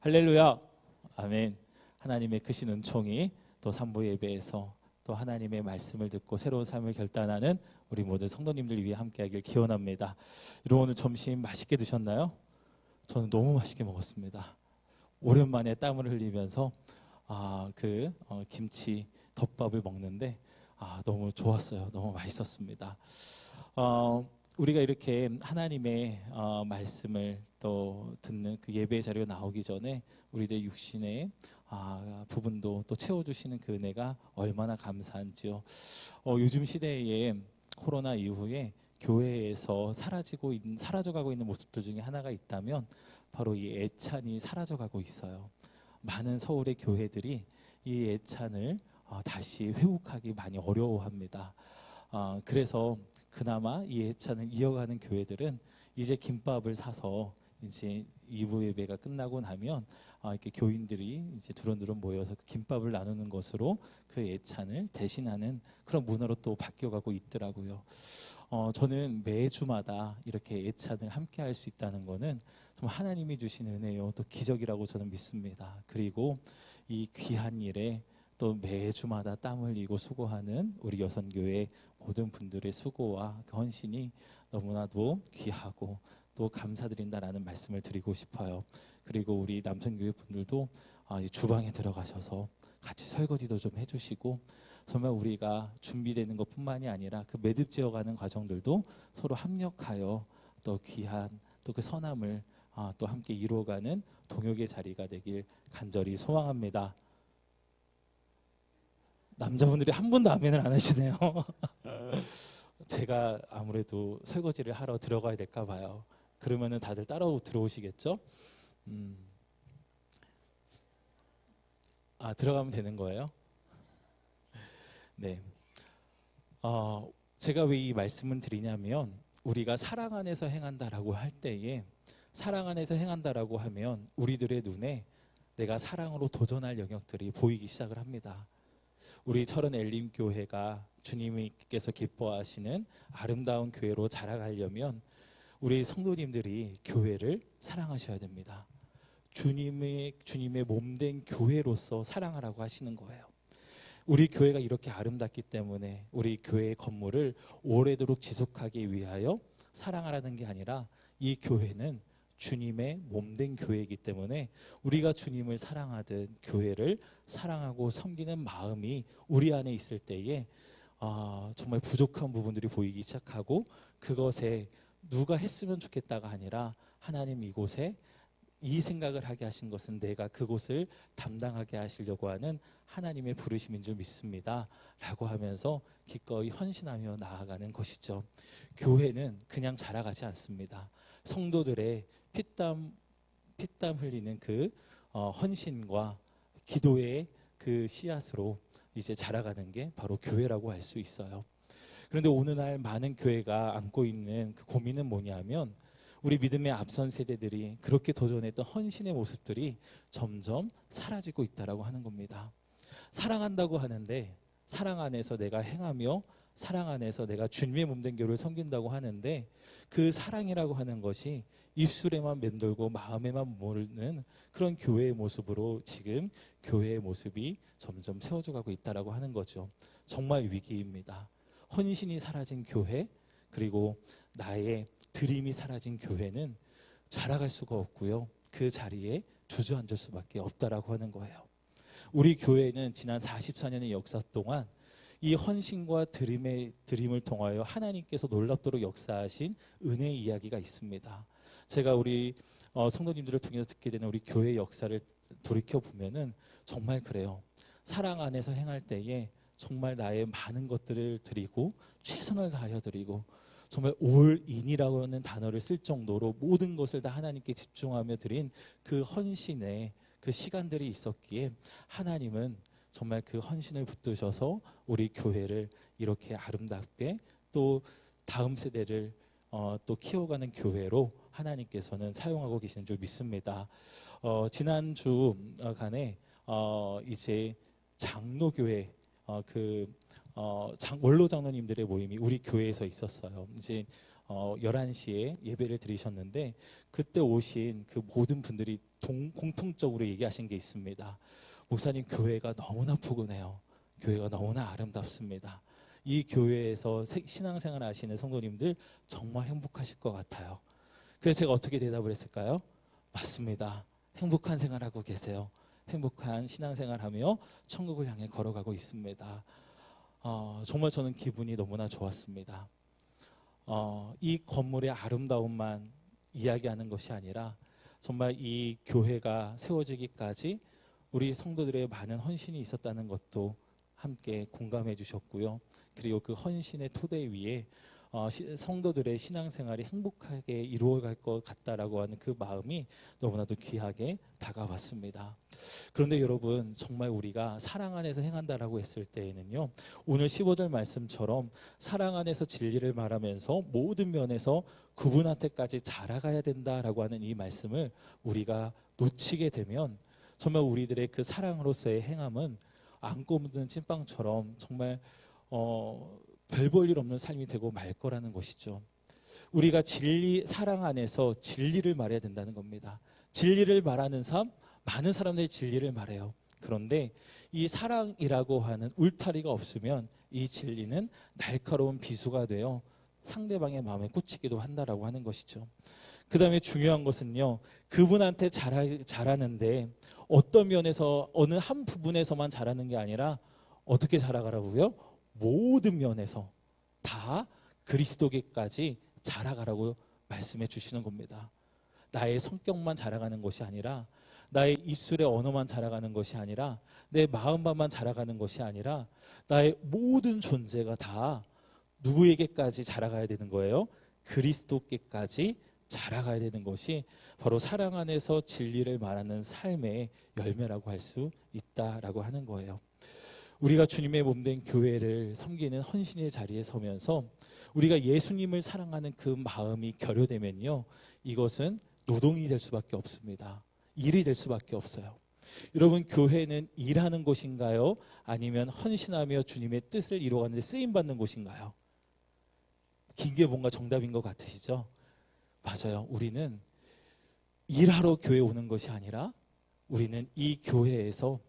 할렐루야. 아멘. 하나님의 크신 은총이 또 삼부 예배에서 또 하나님의 말씀을 듣고 새로운 삶을 결단하는 우리 모든 성도님들 위해 함께하길 기원합니다. 여러분 오늘 점심 맛있게 드셨나요? 저는 너무 맛있게 먹었습니다. 오랜만에 땀을 흘리면서 김치 덮밥을 먹는데 너무 좋았어요. 너무 맛있었습니다. 우리가 이렇게 하나님의 말씀을 또 듣는 그 예배 자리가 나오기 전에 우리들 육신의 부분도 또 채워주시는 그 은혜가 얼마나 감사한지요. 요즘 시대에 코로나 이후에 교회에서 사라져가고 있는 모습들 중에 하나가 있다면 바로 이 애찬이 사라져가고 있어요. 많은 서울의 교회들이 이 애찬을 다시 회복하기 많이 어려워합니다. 그래서 그나마 이 애찬을 이어가는 교회들은 이제 김밥을 사서 이제 2부 예배가 끝나고 나면 이렇게 교인들이 이제 두런두런 모여서 그 김밥을 나누는 것으로 그 애찬을 대신하는 그런 문화로 또 바뀌어가고 있더라고요. 저는 매주마다 이렇게 애찬을 함께 할 수 있다는 거는 좀 하나님이 주신 은혜요, 또 기적이라고 저는 믿습니다. 그리고 이 귀한 일에 또 매주마다 땀 흘리고 수고하는 우리 여선교회 모든 분들의 수고와 그 헌신이 너무나도 귀하고 또 감사드린다라는 말씀을 드리고 싶어요. 그리고 우리 남성교회 분들도 주방에 들어가셔서 같이 설거지도 좀 해주시고, 정말 우리가 준비되는 것뿐만이 아니라 그 매듭지어가는 과정들도 서로 합력하여 또 귀한 또 그 선함을 또 함께 이루어가는 동역의 자리가 되길 간절히 소망합니다. 남자분들이 한 번도 아멘을 안 하시네요. 제가 아무래도 설거지를 하러 들어가야 될까 봐요. 그러면은 다들 따라 들어오시겠죠? 들어가면 되는 거예요? 네. 제가 왜 이 말씀을 드리냐면, 우리가 사랑 안에서 행한다라고 할 때에, 사랑 안에서 행한다라고 하면 우리들의 눈에 내가 사랑으로 도전할 영역들이 보이기 시작을 합니다. 우리 철원 엘림교회가 주님께서 기뻐하시는 아름다운 교회로 자라가려면 우리 성도님들이 교회를 사랑하셔야 됩니다. 주님의 몸된 교회로서 사랑하라고 하시는 거예요. 우리 교회가 이렇게 아름답기 때문에 우리 교회의 건물을 오래도록 지속하기 위하여 사랑하라는 게 아니라, 이 교회는 주님의 몸된 교회이기 때문에 우리가 주님을 사랑하듯 교회를 사랑하고 섬기는 마음이 우리 안에 있을 때에 정말 부족한 부분들이 보이기 시작하고, 그것에 누가 했으면 좋겠다가 아니라 하나님 이곳에 이 생각을 하게 하신 것은 내가 그곳을 담당하게 하시려고 하는 하나님의 부르심인 줄 믿습니다 라고 하면서 기꺼이 헌신하며 나아가는 것이죠. 교회는 그냥 자라가지 않습니다. 성도들의 피땀 흘리는 그 헌신과 기도의 그 씨앗으로 이제 자라가는 게 바로 교회라고 할 수 있어요. 그런데 오늘날 많은 교회가 안고 있는 그 고민은 뭐냐면, 우리 믿음의 앞선 세대들이 그렇게 도전했던 헌신의 모습들이 점점 사라지고 있다라고 하는 겁니다. 사랑한다고 하는데, 사랑 안에서 내가 행하며 사랑 안에서 내가 주님의 몸된 교회를 섬긴다고 하는데, 그 사랑이라고 하는 것이 입술에만 맴돌고 마음에만 모르는 그런 교회의 모습으로 지금 교회의 모습이 점점 세워져 가고 있다라고 하는 거죠. 정말 위기입니다. 헌신이 사라진 교회, 그리고 나의 드림이 사라진 교회는 자라갈 수가 없고요, 그 자리에 주저앉을 수밖에 없다라고 하는 거예요. 우리 교회는 지난 44년의 역사 동안 이 헌신과 드림을 통하여 하나님께서 놀랍도록 역사하신 은혜의 이야기가 있습니다. 제가 우리 성도님들을 통해서 듣게 되는 우리 교회의 역사를 돌이켜 보면은 정말 그래요. 사랑 안에서 행할 때에 정말 나의 많은 것들을 드리고 최선을 다하여 드리고, 정말 올인이라고 하는 단어를 쓸 정도로 모든 것을 다 하나님께 집중하며 드린 그 헌신의 그 시간들이 있었기에, 하나님은 정말 그 헌신을 붙드셔서 우리 교회를 이렇게 아름답게 또 다음 세대를 또 키워가는 교회로 하나님께서는 사용하고 계시는 줄 믿습니다. 지난주간에 이제 장로교회 원로 장로님들의 모임이 우리 교회에서 있었어요. 이제 11시에 예배를 드리셨는데 그때 오신 그 모든 분들이 공통적으로 얘기하신 게 있습니다. 목사님, 교회가 너무나 포근해요. 교회가 너무나 아름답습니다. 이 교회에서 신앙생활 하시는 성도님들 정말 행복하실 것 같아요. 그래서 제가 어떻게 대답을 했을까요? 맞습니다. 행복한 생활하고 계세요. 행복한 신앙생활하며 천국을 향해 걸어가고 있습니다. 정말 저는 기분이 너무나 좋았습니다. 이 건물의 아름다움만 이야기하는 것이 아니라 정말 이 교회가 세워지기까지 우리 성도들의 많은 헌신이 있었다는 것도 함께 공감해 주셨고요. 그리고 그 헌신의 토대 위에 성도들의 신앙생활이 행복하게 이루어갈 것 같다라고 하는 그 마음이 너무나도 귀하게 다가왔습니다. 그런데 여러분, 정말 우리가 사랑 안에서 행한다라고 했을 때에는요, 오늘 15절 말씀처럼 사랑 안에서 진리를 말하면서 모든 면에서 그분한테까지 자라가야 된다라고 하는 이 말씀을 우리가 놓치게 되면 정말 우리들의 그 사랑으로서의 행함은 안 꼽는 찐빵처럼 정말 별 볼 일 없는 삶이 되고 말 거라는 것이죠. 우리가 사랑 안에서 진리를 말해야 된다는 겁니다. 진리를 말하는 삶, 많은 사람들이 진리를 말해요. 그런데 이 사랑이라고 하는 울타리가 없으면 이 진리는 날카로운 비수가 되어 상대방의 마음에 꽂히기도 한다라고 하는 것이죠. 그 다음에 중요한 것은요, 그분한테 잘하는데 어떤 면에서 어느 한 부분에서만 잘하는 게 아니라 어떻게 자라가라고요? 모든 면에서 다 그리스도께까지 자라가라고 말씀해 주시는 겁니다. 나의 성격만 자라가는 것이 아니라, 나의 입술의 언어만 자라가는 것이 아니라, 내 마음만 자라가는 것이 아니라 나의 모든 존재가 다 누구에게까지 자라가야 되는 거예요? 그리스도께까지 자라가야 되는 것이 바로 사랑 안에서 진리를 말하는 삶의 열매라고 할 수 있다라고 하는 거예요. 우리가 주님의 몸된 교회를 섬기는 헌신의 자리에 서면서 우리가 예수님을 사랑하는 그 마음이 결여되면요, 이것은 노동이 될 수밖에 없습니다. 일이 될 수밖에 없어요. 여러분, 교회는 일하는 곳인가요? 아니면 헌신하며 주님의 뜻을 이루어가는 데 쓰임받는 곳인가요? 긴 게 뭔가 정답인 것 같으시죠? 맞아요. 우리는 일하러 교회에 오는 것이 아니라 우리는 이 교회에서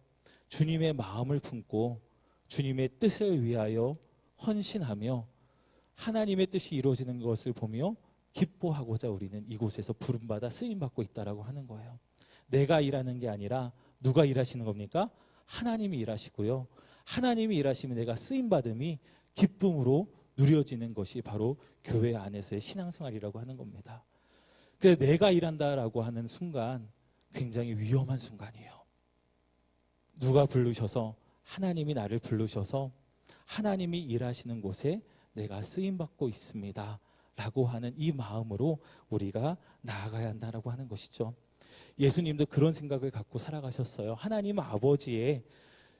주님의 마음을 품고 주님의 뜻을 위하여 헌신하며 하나님의 뜻이 이루어지는 것을 보며 기뻐하고자 우리는 이곳에서 부름받아 쓰임받고 있다라고 하는 거예요. 내가 일하는 게 아니라 누가 일하시는 겁니까? 하나님이 일하시고요. 하나님이 일하시면 내가 쓰임받음이 기쁨으로 누려지는 것이 바로 교회 안에서의 신앙생활이라고 하는 겁니다. 그래서 내가 일한다라고 하는 순간 굉장히 위험한 순간이에요. 누가 부르셔서, 하나님이 나를 부르셔서 하나님이 일하시는 곳에 내가 쓰임받고 있습니다 라고 하는 이 마음으로 우리가 나아가야 한다라고 하는 것이죠. 예수님도 그런 생각을 갖고 살아가셨어요. 하나님 아버지의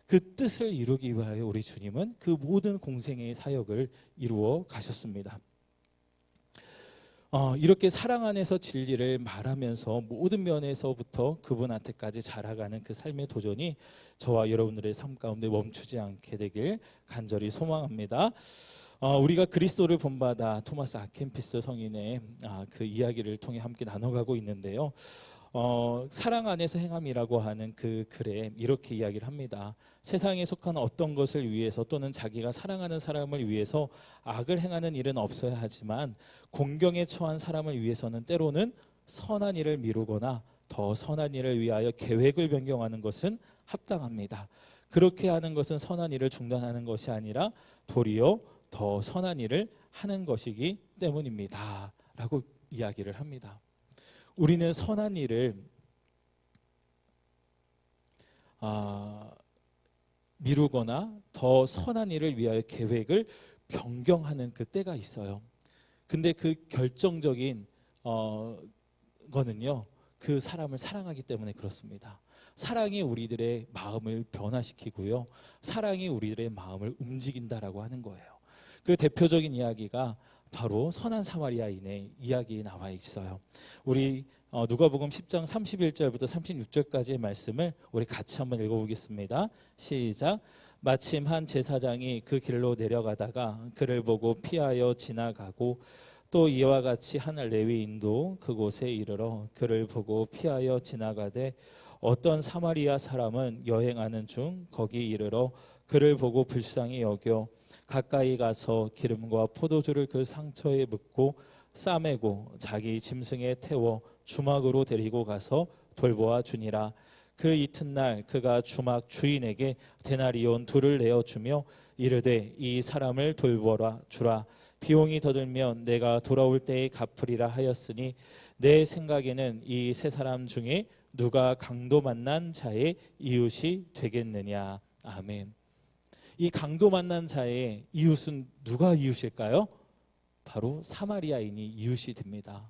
그 뜻을 이루기 위하여 우리 주님은 그 모든 공생애의 사역을 이루어 가셨습니다. 이렇게 사랑 안에서 진리를 말하면서 모든 면에서부터 그분한테까지 자라가는 그 삶의 도전이 저와 여러분들의 삶 가운데 멈추지 않게 되길 간절히 소망합니다. 우리가 그리스도를 본받아 토마스 아켄피스 성인의 그 이야기를 통해 함께 나눠가고 있는데요. 사랑 안에서 행함이라고 하는 그 글에 이렇게 이야기를 합니다. 세상에 속한 어떤 것을 위해서 또는 자기가 사랑하는 사람을 위해서 악을 행하는 일은 없어야 하지만 공경에 처한 사람을 위해서는 때로는 선한 일을 미루거나 더 선한 일을 위하여 계획을 변경하는 것은 합당합니다. 그렇게 하는 것은 선한 일을 중단하는 것이 아니라 도리어 더 선한 일을 하는 것이기 때문입니다 라고 이야기를 합니다. 우리는 선한 일을 미루거나 더 선한 일을 위하여 계획을 변경하는 그 때가 있어요. 근데 그 결정적인 거는요, 그 사람을 사랑하기 때문에 그렇습니다. 사랑이 우리들의 마음을 변화시키고요, 사랑이 우리들의 마음을 움직인다라고 하는 거예요. 그 대표적인 이야기가 바로 선한 사마리아인의 이야기 나와 있어요. 우리 누가복음 10장 31절부터 36절까지의 말씀을 우리 같이 한번 읽어보겠습니다. 시작. 마침 한 제사장이 그 길로 내려가다가 그를 보고 피하여 지나가고 또 이와 같이 한 레위인도 그곳에 이르러 그를 보고 피하여 지나가되 어떤 사마리아 사람은 여행하는 중 거기 이르러 그를 보고 불쌍히 여겨 가까이 가서 기름과 포도주를 그 상처에 묻고 싸매고 자기 짐승에 태워 주막으로 데리고 가서 돌보아 주니라. 그 이튿날 그가 주막 주인에게 데나리온 둘을 내어 주며 이르되 이 사람을 돌보라 주라. 비용이 더 들면 내가 돌아올 때에 갚으리라 하였으니 내 생각에는 이 세 사람 중에 누가 강도 만난 자의 이웃이 되겠느냐. 아멘. 이 강도 만난 자의 이웃은 누가 이웃일까요? 바로 사마리아인이 이웃이 됩니다.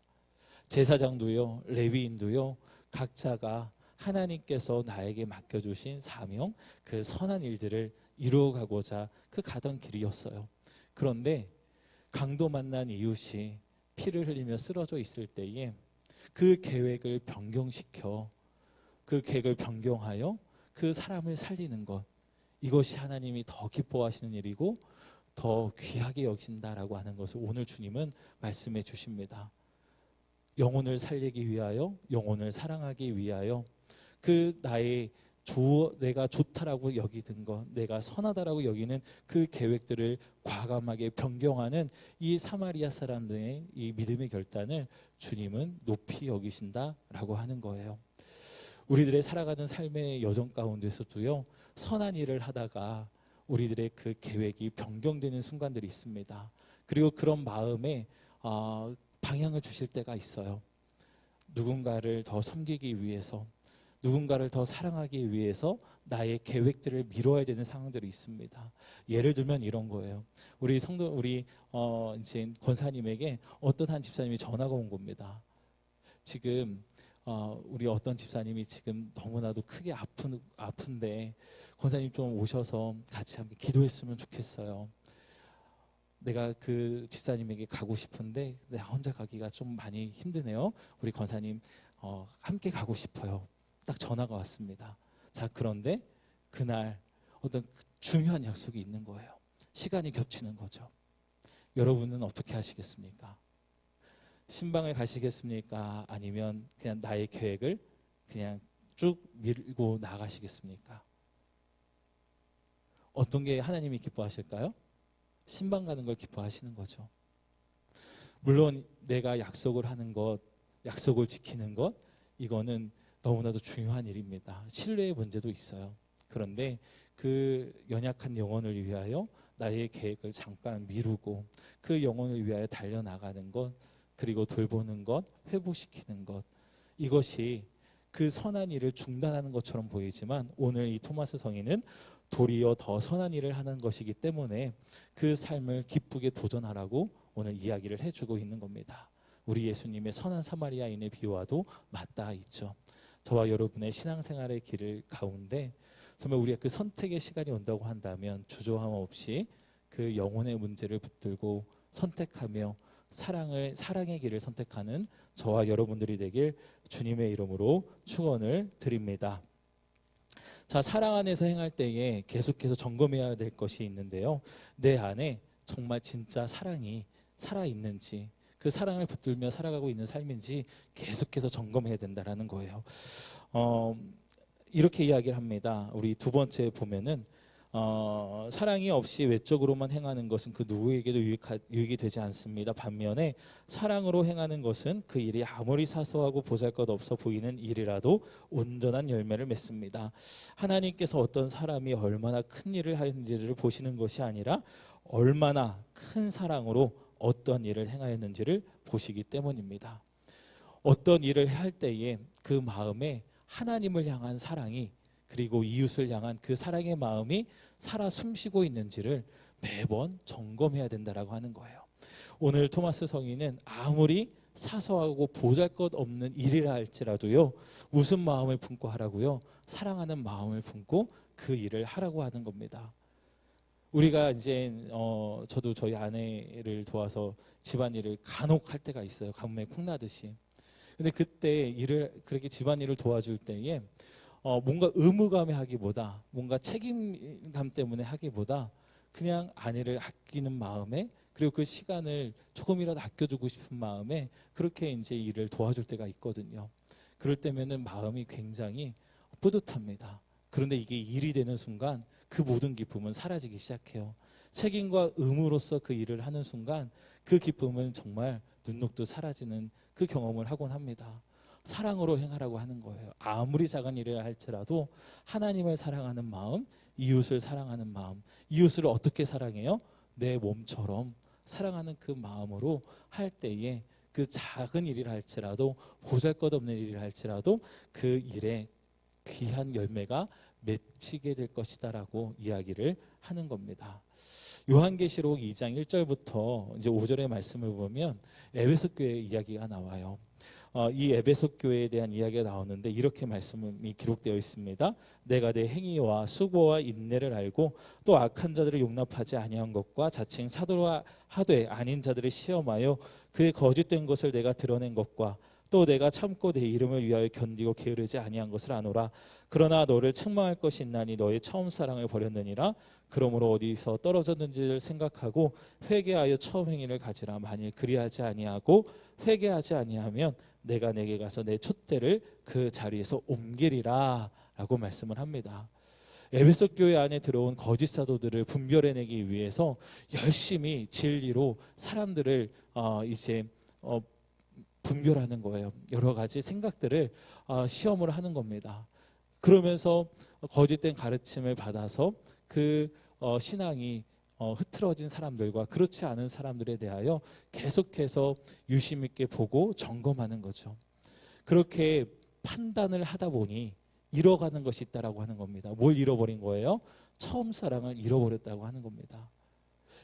제사장도요, 레위인도요, 각자가 하나님께서 나에게 맡겨주신 사명, 그 선한 일들을 이루어가고자 그 가던 길이었어요. 그런데 강도 만난 이웃이 피를 흘리며 쓰러져 있을 때에 그 계획을 변경시켜 그 계획을 변경하여 그 사람을 살리는 것, 이것이 하나님이 더 기뻐하시는 일이고 더 귀하게 여기신다라고 하는 것을 오늘 주님은 말씀해 주십니다. 영혼을 살리기 위하여, 영혼을 사랑하기 위하여 그 나의 내가 좋다라고 여기는 것, 내가 선하다라고 여기는 그 계획들을 과감하게 변경하는 이 사마리아 사람들의 이 믿음의 결단을 주님은 높이 여기신다라고 하는 거예요. 우리들의 살아가는 삶의 여정 가운데서도요, 선한 일을 하다가 우리들의 그 계획이 변경되는 순간들이 있습니다. 그리고 그런 마음에 방향을 주실 때가 있어요. 누군가를 더 섬기기 위해서, 누군가를 더 사랑하기 위해서 나의 계획들을 미뤄야 되는 상황들이 있습니다. 예를 들면 이런 거예요. 우리 이제 권사님에게 어떤 한 집사님이 전화가 온 겁니다. 지금 우리 어떤 집사님이 지금 너무나도 크게 아픈데 권사님 좀 오셔서 같이 함께 기도했으면 좋겠어요. 내가 그 집사님에게 가고 싶은데 내가 혼자 가기가 좀 많이 힘드네요. 우리 권사님 함께 가고 싶어요. 딱 전화가 왔습니다. 자, 그런데 그날 어떤 중요한 약속이 있는 거예요. 시간이 겹치는 거죠. 여러분은 어떻게 하시겠습니까? 신방을 가시겠습니까? 아니면 그냥 나의 계획을 그냥 쭉 밀고 나가시겠습니까? 어떤 게 하나님이 기뻐하실까요? 신방 가는 걸 기뻐하시는 거죠. 물론 내가 약속을 하는 것, 약속을 지키는 것, 이거는 너무나도 중요한 일입니다. 신뢰의 문제도 있어요. 그런데 그 연약한 영혼을 위하여 나의 계획을 잠깐 미루고 그 영혼을 위하여 달려나가는 것, 그리고 돌보는 것, 회복시키는 것, 이것이 그 선한 일을 중단하는 것처럼 보이지만 오늘 이 토마스 성인은 도리어 더 선한 일을 하는 것이기 때문에 그 삶을 기쁘게 도전하라고 오늘 이야기를 해주고 있는 겁니다. 우리 예수님의 선한 사마리아인의 비유와도 맞닿아 있죠. 저와 여러분의 신앙생활의 길을 가운데 정말 우리가 그 선택의 시간이 온다고 한다면 주저함 없이 그 영혼의 문제를 붙들고 선택하며 사랑의 길을 선택하는 저와 여러분들이 되길 주님의 이름으로 축원을 드립니다. 자, 사랑 안에서 행할 때에 계속해서 점검해야 될 것이 있는데요. 내 안에 정말 진짜 사랑이 살아있는지, 그 사랑을 붙들며 살아가고 있는 삶인지 계속해서 점검해야 된다라는 거예요. 이렇게 이야기를 합니다. 우리 두 번째 보면은 사랑이 없이 외적으로만 행하는 것은 그 누구에게도 유익이 되지 않습니다. 반면에 사랑으로 행하는 것은 그 일이 아무리 사소하고 보잘것없어 보이는 일이라도 온전한 열매를 맺습니다. 하나님께서 어떤 사람이 얼마나 큰 일을 하였는지를 보시는 것이 아니라 얼마나 큰 사랑으로 어떤 일을 행하였는지를 보시기 때문입니다. 어떤 일을 할 때에 그 마음에 하나님을 향한 사랑이, 그리고 이웃을 향한 그 사랑의 마음이 살아 숨쉬고 있는지를 매번 점검해야 된다라고 하는 거예요. 오늘 토마스 성인은 아무리 사소하고 보잘것없는 일이라 할지라도요, 무슨 마음을 품고 하라고요? 사랑하는 마음을 품고 그 일을 하라고 하는 겁니다. 우리가 이제 저도 저희 아내를 도와서 집안일을 간혹 할 때가 있어요. 가뭄에 콩나듯이. 근데 그때 그렇게 집안일을 도와줄 때에 뭔가 의무감에 하기보다, 뭔가 책임감 때문에 하기보다 그냥 아내를 아끼는 마음에 그리고 그 시간을 조금이라도 아껴주고 싶은 마음에 그렇게 이제 일을 도와줄 때가 있거든요. 그럴 때면은 마음이 굉장히 뿌듯합니다. 그런데 이게 일이 되는 순간 그 모든 기쁨은 사라지기 시작해요. 책임과 의무로서 그 일을 하는 순간 그 기쁨은 정말 눈 녹듯 사라지는 그 경험을 하곤 합니다. 사랑으로 행하라고 하는 거예요. 아무리 작은 일을 할지라도 하나님을 사랑하는 마음, 이웃을 사랑하는 마음, 이웃을 어떻게 사랑해요? 내 몸처럼 사랑하는 그 마음으로 할 때에 그 작은 일을 할지라도 보잘것없는 일을 할지라도 그 일에 귀한 열매가 맺히게 될 것이다라고 이야기를 하는 겁니다. 요한계시록 2장 1절부터 이제 5절의 말씀을 보면 에베소 교회 이야기가 나와요. 이 에베소 교회에 대한 이야기가 나오는데 이렇게 말씀이 기록되어 있습니다. 내가 내 행위와 수고와 인내를 알고 또 악한 자들을 용납하지 아니한 것과 자칭 사도라 하되 아닌 자들을 시험하여 그의 거짓된 것을 내가 드러낸 것과 또 내가 참고 내 이름을 위하여 견디고 게으르지 아니한 것을 아노라. 그러나 너를 책망할 것이 있나니 너의 처음 사랑을 버렸느니라. 그러므로 어디서 떨어졌는지를 생각하고 회개하여 처음 행위를 가지라. 만일 그리하지 아니하고 회개하지 아니하면 내가 내게 가서 내 촛대를 그 자리에서 옮기리라 라고 말씀을 합니다. 에베소 교회 안에 들어온 거짓 사도들을 분별해내기 위해서 열심히 진리로 사람들을 이제 분별하는 거예요. 여러 가지 생각들을 시험을 하는 겁니다. 그러면서 거짓된 가르침을 받아서 그 신앙이 흐트러진 사람들과 그렇지 않은 사람들에 대하여 계속해서 유심 있게 보고 점검하는 거죠. 그렇게 판단을 하다 보니 잃어가는 것이 있다라고 하는 겁니다. 뭘 잃어버린 거예요? 처음 사랑을 잃어버렸다고 하는 겁니다.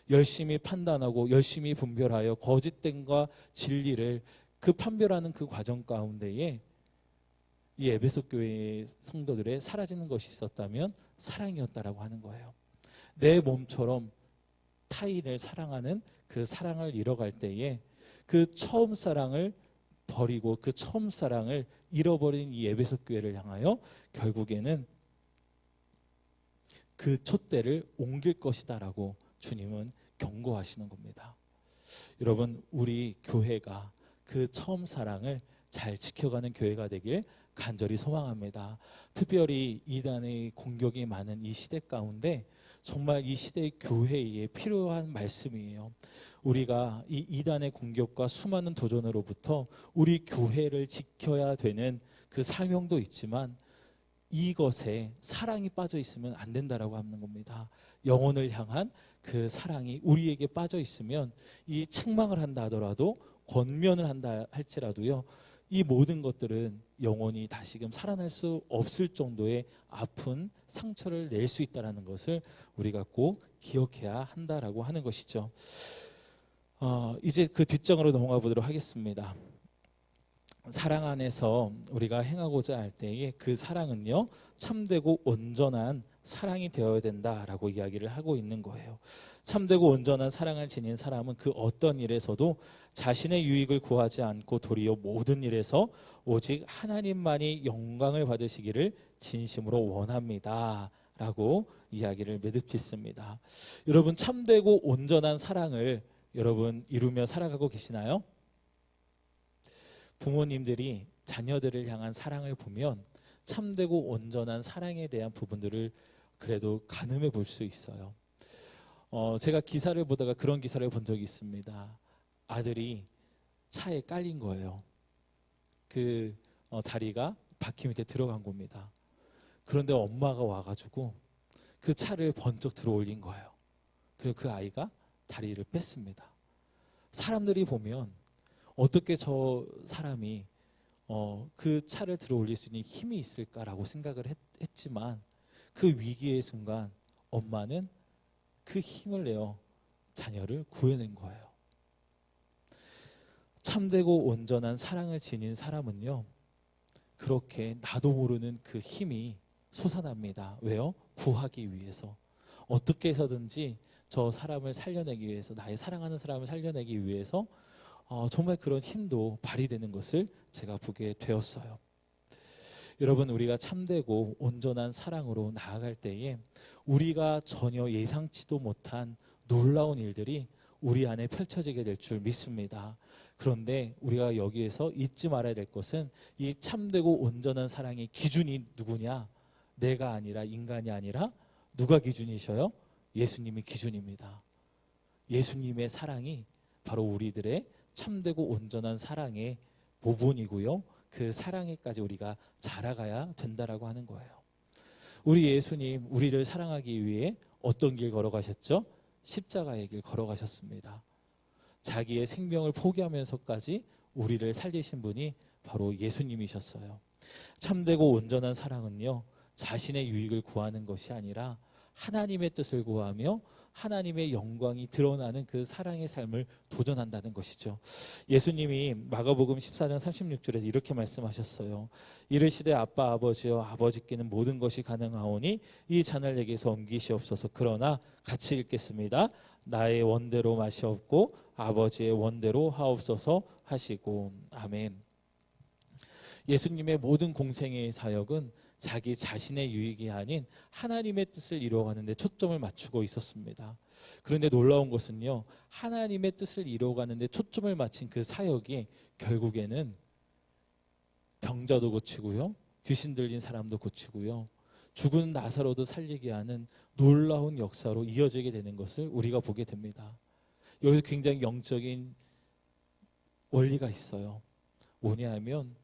열심히 판단하고 열심히 분별하여 거짓된과 진리를 그 판별하는 그 과정 가운데에 이 에베소 교회의 성도들의 사라지는 것이 있었다면 사랑이었다라고 하는 거예요. 내 몸처럼 타인을 사랑하는 그 사랑을 잃어갈 때에 그 처음 사랑을 버리고 그 처음 사랑을 잃어버린 이 에베소 교회를 향하여 결국에는 그 촛대를 옮길 것이다라고 주님은 경고하시는 겁니다. 여러분, 우리 교회가 그 처음 사랑을 잘 지켜가는 교회가 되길 간절히 소망합니다. 특별히 이단의 공격이 많은 이 시대 가운데 정말 이 시대의 교회에 필요한 말씀이에요. 우리가 이 이단의 공격과 수많은 도전으로부터 우리 교회를 지켜야 되는 그 사명도 있지만 이것에 사랑이 빠져 있으면 안 된다라고 하는 겁니다. 영혼을 향한 그 사랑이 우리에게 빠져 있으면 이 책망을 한다 하더라도 권면을 한다 할지라도요, 이 모든 것들은 영혼이 다시금 살아날 수 없을 정도의 아픈 상처를 낼 수 있다는 것을 우리가 꼭 기억해야 한다라고 하는 것이죠. 이제 그 뒷장으로 넘어가 보도록 하겠습니다. 사랑 안에서 우리가 행하고자 할 때에 그 사랑은요, 참되고 온전한 사랑이 되어야 된다라고 이야기를 하고 있는 거예요. 참되고 온전한 사랑을 지닌 사람은 그 어떤 일에서도 자신의 유익을 구하지 않고 도리어 모든 일에서 오직 하나님만이 영광을 받으시기를 진심으로 원합니다 라고 이야기를 매듭짓습니다. 여러분, 참되고 온전한 사랑을 여러분 이루며 살아가고 계시나요? 부모님들이 자녀들을 향한 사랑을 보면 참되고 온전한 사랑에 대한 부분들을 그래도 가늠해 볼 수 있어요. 제가 기사를 보다가 그런 기사를 본 적이 있습니다. 아들이 차에 깔린 거예요. 그 다리가 바퀴 밑에 들어간 겁니다. 그런데 엄마가 와가지고 그 차를 번쩍 들어 올린 거예요. 그리고 그 아이가 다리를 뺐습니다. 사람들이 보면 어떻게 저 사람이 그 차를 들어 올릴 수 있는 힘이 있을까라고 생각을 했지만 그 위기의 순간 엄마는 그 힘을 내어 자녀를 구해낸 거예요. 참되고 온전한 사랑을 지닌 사람은요, 그렇게 나도 모르는 그 힘이 솟아납니다. 왜요? 구하기 위해서. 어떻게 해서든지 저 사람을 살려내기 위해서, 나의 사랑하는 사람을 살려내기 위해서 정말 그런 힘도 발휘되는 것을 제가 보게 되었어요. 여러분, 우리가 참되고 온전한 사랑으로 나아갈 때에 우리가 전혀 예상치도 못한 놀라운 일들이 우리 안에 펼쳐지게 될 줄 믿습니다. 그런데 우리가 여기에서 잊지 말아야 될 것은 이 참되고 온전한 사랑의 기준이 누구냐? 내가 아니라, 인간이 아니라 누가 기준이셔요? 예수님이 기준입니다. 예수님의 사랑이 바로 우리들의 참되고 온전한 사랑의 모본이고요. 그 사랑에까지 우리가 자라가야 된다라고 하는 거예요. 우리 예수님, 우리를 사랑하기 위해 어떤 길 걸어가셨죠? 십자가의 길 걸어가셨습니다. 자기의 생명을 포기하면서까지 우리를 살리신 분이 바로 예수님이셨어요. 참되고 온전한 사랑은요, 자신의 유익을 구하는 것이 아니라 하나님의 뜻을 구하며 하나님의 영광이 드러나는 그 사랑의 삶을 도전한다는 것이죠. 예수님이 마가복음 14장 36절에서 이렇게 말씀하셨어요. 이르시되 아빠 아버지여, 아버지께는 모든 것이 가능하오니 이 잔을 내게서 옮기시옵소서. 그러나 같이 읽겠습니다. 나의 원대로 마시옵고 아버지의 원대로 하옵소서 하시고. 아멘. 예수님의 모든 공생애의 사역은 자기 자신의 유익이 아닌 하나님의 뜻을 이루어가는 데 초점을 맞추고 있었습니다. 그런데 놀라운 것은요, 하나님의 뜻을 이루어가는 데 초점을 맞춘 그 사역이 결국에는 병자도 고치고요, 귀신 들린 사람도 고치고요, 죽은 나사로도 살리게 하는 놀라운 역사로 이어지게 되는 것을 우리가 보게 됩니다. 여기서 굉장히 영적인 원리가 있어요. 뭐냐 하면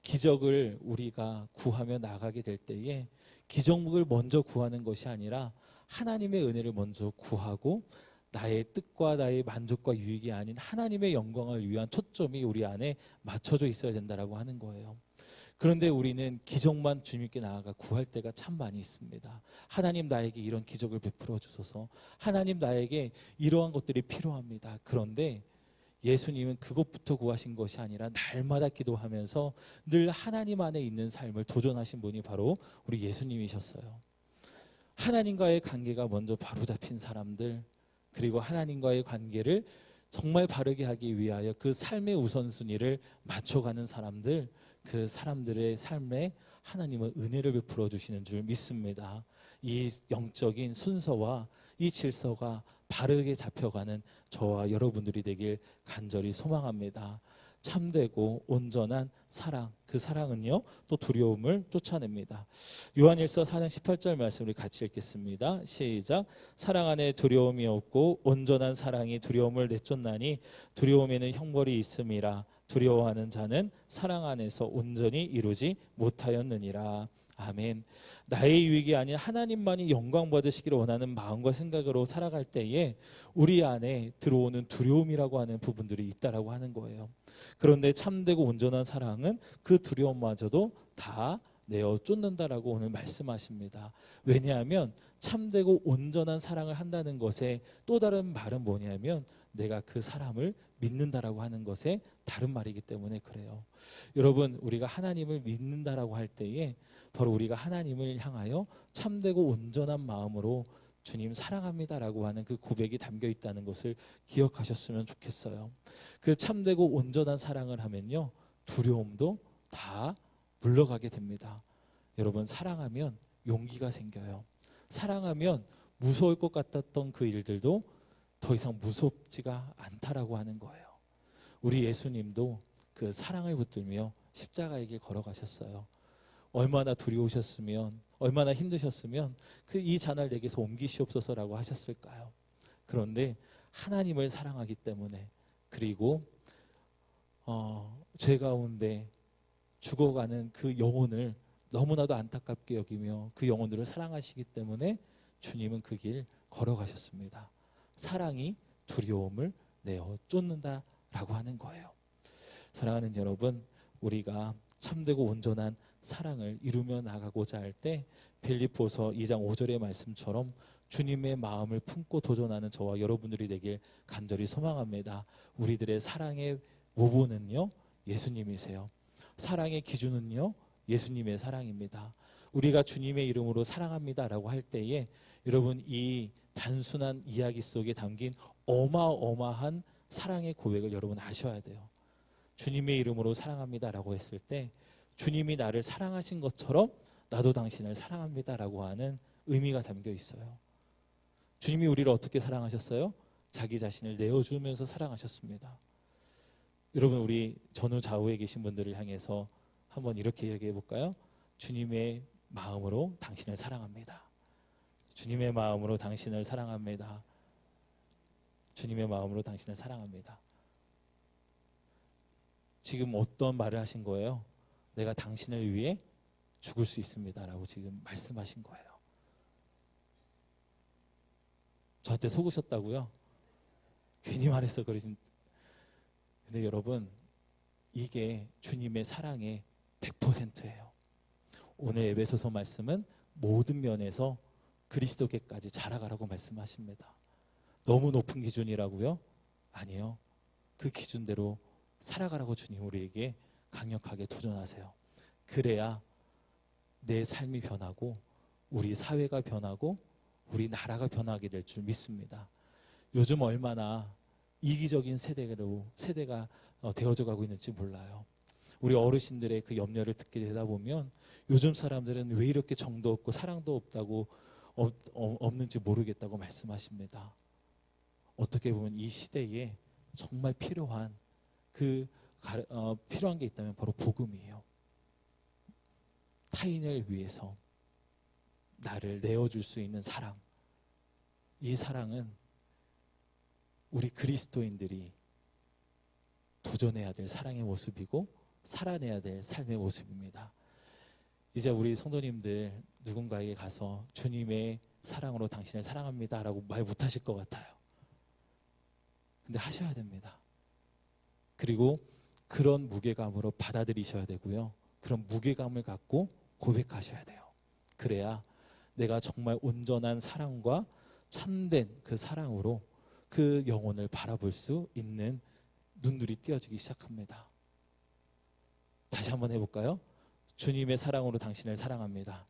기적을 우리가 구하며 나가게 될 때에 기적을 먼저 구하는 것이 아니라 하나님의 은혜를 먼저 구하고 나의 뜻과 나의 만족과 유익이 아닌 하나님의 영광을 위한 초점이 우리 안에 맞춰져 있어야 된다라고 하는 거예요. 그런데 우리는 기적만 주님께 나아가 구할 때가 참 많이 있습니다. 하나님 나에게 이런 기적을 베풀어 주소서. 하나님 나에게 이러한 것들이 필요합니다. 그런데 예수님은 그것부터 구하신 것이 아니라 날마다 기도하면서 늘 하나님 안에 있는 삶을 도전하신 분이 바로 우리 예수님이셨어요. 하나님과의 관계가 먼저 바로잡힌 사람들, 그리고 하나님과의 관계를 정말 바르게 하기 위하여 그 삶의 우선순위를 맞춰가는 사람들, 그 사람들의 삶에 하나님은 은혜를 베풀어 주시는 줄 믿습니다. 이 영적인 순서와 이 질서가 바르게 잡혀가는 저와 여러분들이 되길 간절히 소망합니다. 참되고 온전한 사랑, 그 사랑은요 또 두려움을 쫓아냅니다. 요한일서 4장 18절 말씀 우리 같이 읽겠습니다. 시작. 사랑 안에 두려움이 없고 온전한 사랑이 두려움을 내쫓나니 두려움에는 형벌이 있음이라. 두려워하는 자는 사랑 안에서 온전히 이루지 못하였느니라. 아멘. 나의 유익이 아닌 하나님만이 영광 받으시기를 원하는 마음과 생각으로 살아갈 때에 우리 안에 들어오는 두려움이라고 하는 부분들이 있다라고 하는 거예요. 그런데 참되고 온전한 사랑은 그 두려움마저도 다 내어 쫓는다라고 오늘 말씀하십니다. 왜냐하면 참되고 온전한 사랑을 한다는 것에 또 다른 말은 뭐냐면 내가 그 사람을 믿는다라고 하는 것에 다른 말이기 때문에 그래요. 여러분, 우리가 하나님을 믿는다라고 할 때에 바로 우리가 하나님을 향하여 참되고 온전한 마음으로 주님 사랑합니다라고 하는 그 고백이 담겨 있다는 것을 기억하셨으면 좋겠어요. 그 참되고 온전한 사랑을 하면요 두려움도 다 물러가게 됩니다. 여러분, 사랑하면 용기가 생겨요. 사랑하면 무서울 것 같았던 그 일들도 더 이상 무섭지가 않다라고 하는 거예요. 우리 예수님도 그 사랑을 붙들며 십자가의 길 걸어가셨어요. 얼마나 두려우셨으면, 얼마나 힘드셨으면 그 이 잔을 내게서 옮기시옵소서라고 하셨을까요? 그런데 하나님을 사랑하기 때문에, 그리고 죄 가운데 죽어가는 그 영혼을 너무나도 안타깝게 여기며 그 영혼들을 사랑하시기 때문에 주님은 그 길 걸어가셨습니다. 사랑이 두려움을 내어 쫓는다라고 하는 거예요. 사랑하는 여러분, 우리가 참되고 온전한 사랑을 이루며 나가고자 할 때 빌립보서 2장 5절의 말씀처럼 주님의 마음을 품고 도전하는 저와 여러분들이 되길 간절히 소망합니다. 우리들의 사랑의 모본은요 예수님이세요. 사랑의 기준은요 예수님의 사랑입니다. 우리가 주님의 이름으로 사랑합니다라고 할 때에 여러분, 이 단순한 이야기 속에 담긴 어마어마한 사랑의 고백을 여러분 아셔야 돼요. 주님의 이름으로 사랑합니다라고 했을 때 주님이 나를 사랑하신 것처럼 나도 당신을 사랑합니다라고 하는 의미가 담겨 있어요. 주님이 우리를 어떻게 사랑하셨어요? 자기 자신을 내어주면서 사랑하셨습니다. 여러분, 우리 전후 좌우에 계신 분들을 향해서 한번 이렇게 얘기해 볼까요? 주님의 마음으로 당신을 사랑합니다. 주님의 마음으로 당신을 사랑합니다. 주님의 마음으로 당신을 사랑합니다. 지금 어떤 말을 하신 거예요? 내가 당신을 위해 죽을 수 있습니다 라고 지금 말씀하신 거예요. 저한테 속으셨다고요? 괜히 말해서 그러신. 근데 여러분, 이게 주님의 사랑의 100%예요. 오늘 에베소서 말씀은 모든 면에서 그리스도께까지 자라가라고 말씀하십니다. 너무 높은 기준이라고요? 아니요. 그 기준대로 살아가라고 주님 우리에게 강력하게 도전하세요. 그래야 내 삶이 변하고 우리 사회가 변하고 우리 나라가 변하게 될 줄 믿습니다. 요즘 얼마나 이기적인 세대가 되어져 가고 있는지 몰라요. 우리 어르신들의 그 염려를 듣게 되다 보면 요즘 사람들은 왜 이렇게 정도 없고 사랑도 없다고 없는지 모르겠다고 말씀하십니다. 어떻게 보면 이 시대에 정말 필요한 필요한 게 있다면 바로 복음이에요. 타인을 위해서 나를 내어줄 수 있는 사랑. 이 사랑은 우리 그리스도인들이 도전해야 될 사랑의 모습이고 살아내야 될 삶의 모습입니다. 이제 우리 성도님들 누군가에게 가서 주님의 사랑으로 당신을 사랑합니다 라고 말 못하실 것 같아요. 근데 하셔야 됩니다. 그리고 그런 무게감으로 받아들이셔야 되고요. 그런 무게감을 갖고 고백하셔야 돼요. 그래야 내가 정말 온전한 사랑과 참된 그 사랑으로 그 영혼을 바라볼 수 있는 눈들이 띄어지기 시작합니다. 다시 한번 해볼까요? 주님의 사랑으로 당신을 사랑합니다.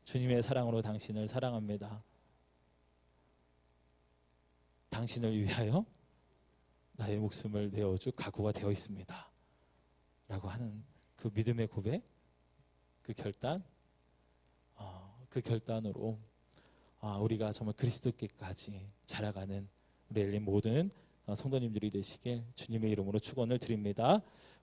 주님의 사랑으로 당신을 사랑합니다. 당신을 위하여 나의 목숨을 내어줄 각오가 되어 있습니다 라고 하는 그 믿음의 고백, 그 결단으로 우리가 정말 그리스도께까지 자라가는 우리 엘린 모든 성도님들이 되시길 주님의 이름으로 축원을 드립니다.